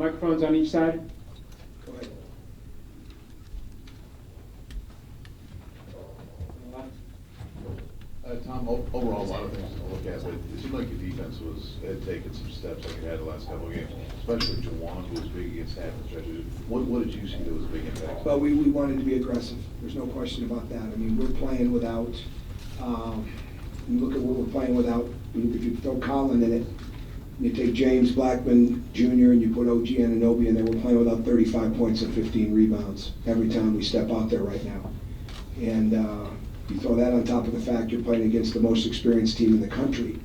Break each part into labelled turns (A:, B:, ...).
A: Microphones on each side.
B: Go ahead.
C: Tom, overall, a lot of things to look at, but it seemed like your defense had taken some steps like it had the last couple of games, especially Jawan, who was big against half the stretches. What did you see that was a big impact?
B: Well, we wanted to be aggressive. There's no question about that. I mean, we're playing without, you look at what we're playing without, if you throw Colin in it, you take James Blackman Jr. and you put OG Anunoby in there, we're playing without 35 points and 15 rebounds every time we step out there right now. And you throw that on top of the fact you're playing against the most experienced team in the country,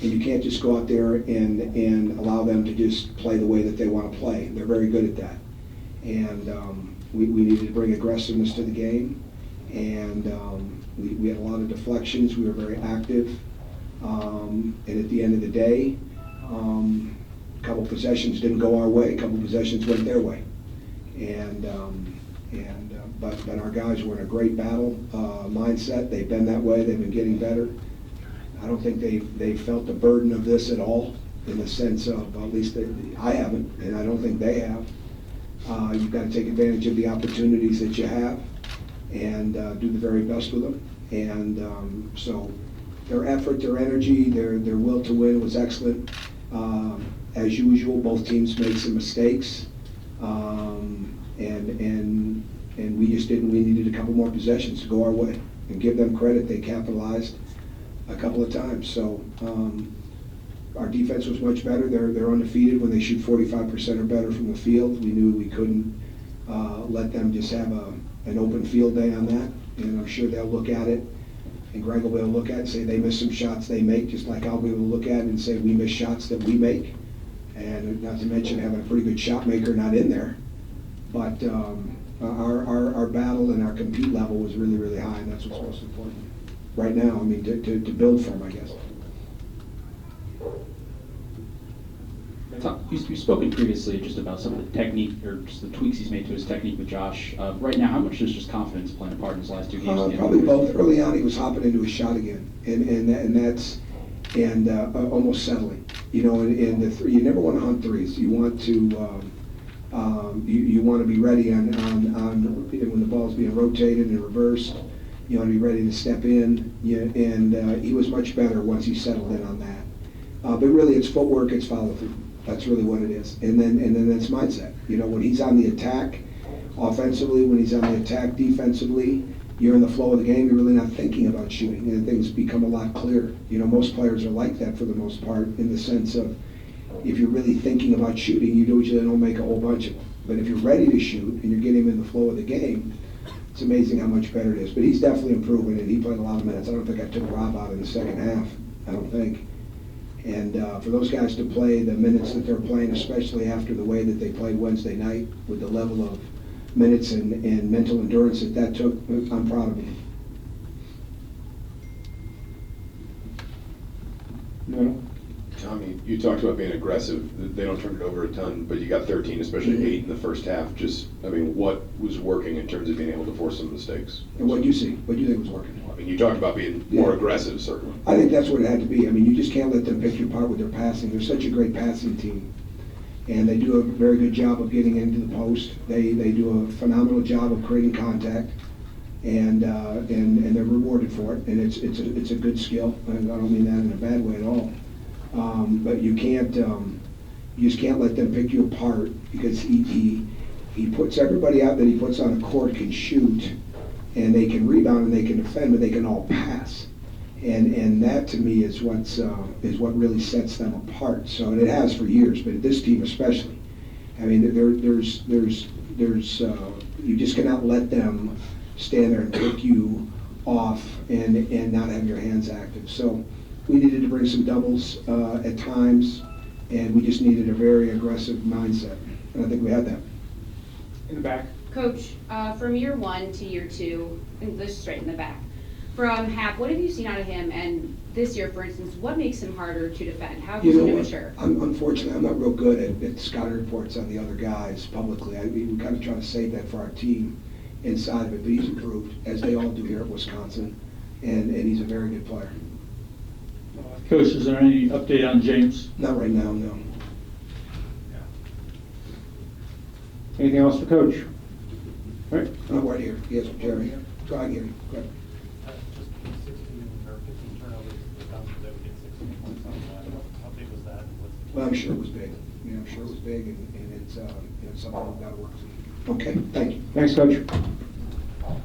B: and you can't just go out there and allow them to just play the way that they want to play. They're very good at that. And we needed to bring aggressiveness to the game, and we had a lot of deflections. We were very active, and at the end of the day, a couple possessions didn't go our way, a couple possessions went their way. But our guys were in a great battle mindset. They've been that way. They've been getting better. I don't think they felt the burden of this at all, in the sense of, at least I haven't, and I don't think they have. You've got to take advantage of the opportunities that you have and do the very best with them. And so their effort, their energy, their will to win was excellent. As usual, both teams made some mistakes. And we just didn't, we needed a couple more possessions to go our way. And give them credit, they capitalized a couple of times. So our defense was much better. They're undefeated when they shoot 45% or better from the field. We knew we couldn't let them just have an open field day on that. And I'm sure they'll look at it, and Greg will be able to look at it and say they miss some shots they make, just like I'll be able to look at it and say we miss shots that we make. And not to mention having a pretty good shot maker not in there. But our battle and our compete level was really, really high, and that's what's most important right now. I mean, to build from, I guess.
D: Tom, you've spoken previously just about some of the technique, or just the tweaks he's made to his technique with Josh. Right now, how much is just confidence playing a part in his last two games?
B: Probably both. Early on, he was hopping into his shot again, and that's almost settling. You know, and you never want to hunt threes. You want to you want to be ready on when the ball's being rotated and reversed. You want to be ready to step in. And he was much better once he settled in on that. But really, it's footwork, it's follow through. That's really what it is. And then it's mindset. You know, when he's on the attack offensively, when he's on the attack defensively, you're in the flow of the game. You're really not thinking about shooting, and things become a lot clearer. You know, most players are like that for the most part, in the sense of if you're really thinking about shooting, you usually don't make a whole bunch of them. But if you're ready to shoot and you're getting him in the flow of the game, it's amazing how much better it is. But he's definitely improving, and he played a lot of minutes. I don't think I took Rob out in the second half. I don't think. And for those guys to play the minutes that they're playing, especially after the way that they played Wednesday night, with the level of minutes and mental endurance that took, I'm proud of them.
A: No.
C: Tommy, you talked about being aggressive. They don't turn it over a ton, but you got 13, especially 8 in the first half. Just, I mean, what was working in terms of being able to force some mistakes?
B: And what do you see? What do you think was working?
C: I mean, you talked about being more aggressive, certainly.
B: I think that's what it had to be. I mean, you just can't let them pick you apart with their passing. They're such a great passing team. And they do a very good job of getting into the post. They do a phenomenal job of creating contact. And they're rewarded for it. And it's a good skill. And I don't mean that in a bad way at all. But you can't, you just can't let them pick you apart, because he puts everybody out that he puts on a court can shoot, and they can rebound and they can defend, but they can all pass. And that to me is what really sets them apart. So, and it has for years, but this team especially. I mean, there's you just cannot let them stand there and pick you off and not have your hands active. So we needed to bring some doubles at times, and we just needed a very aggressive mindset. And I think we had that.
A: In the back.
E: Coach, from year 1 to year 2, and this is straight in the back, from Hap, what have you seen out of him? And this year, for instance, what makes him harder to defend? How have you seen him mature?
B: Unfortunately, I'm not real good at scouting reports on the other guys publicly. We kind of try to save that for our team inside of it, but he's improved, as they all do here at Wisconsin, and he's a very good player.
F: Coach, is there any update on James?
B: Not right now, no.
A: Anything else for Coach? All right,
B: Right here, yes, Jerry. Go ahead, Gary. Go ahead.
F: Just 16 or 15 turnovers, the bounces that we get 16 points on that. How big was that?
B: Well, I'm sure it was big. I'm sure it was big, and it's something we've got to work through. Okay, thank you.
A: thanks, Coach.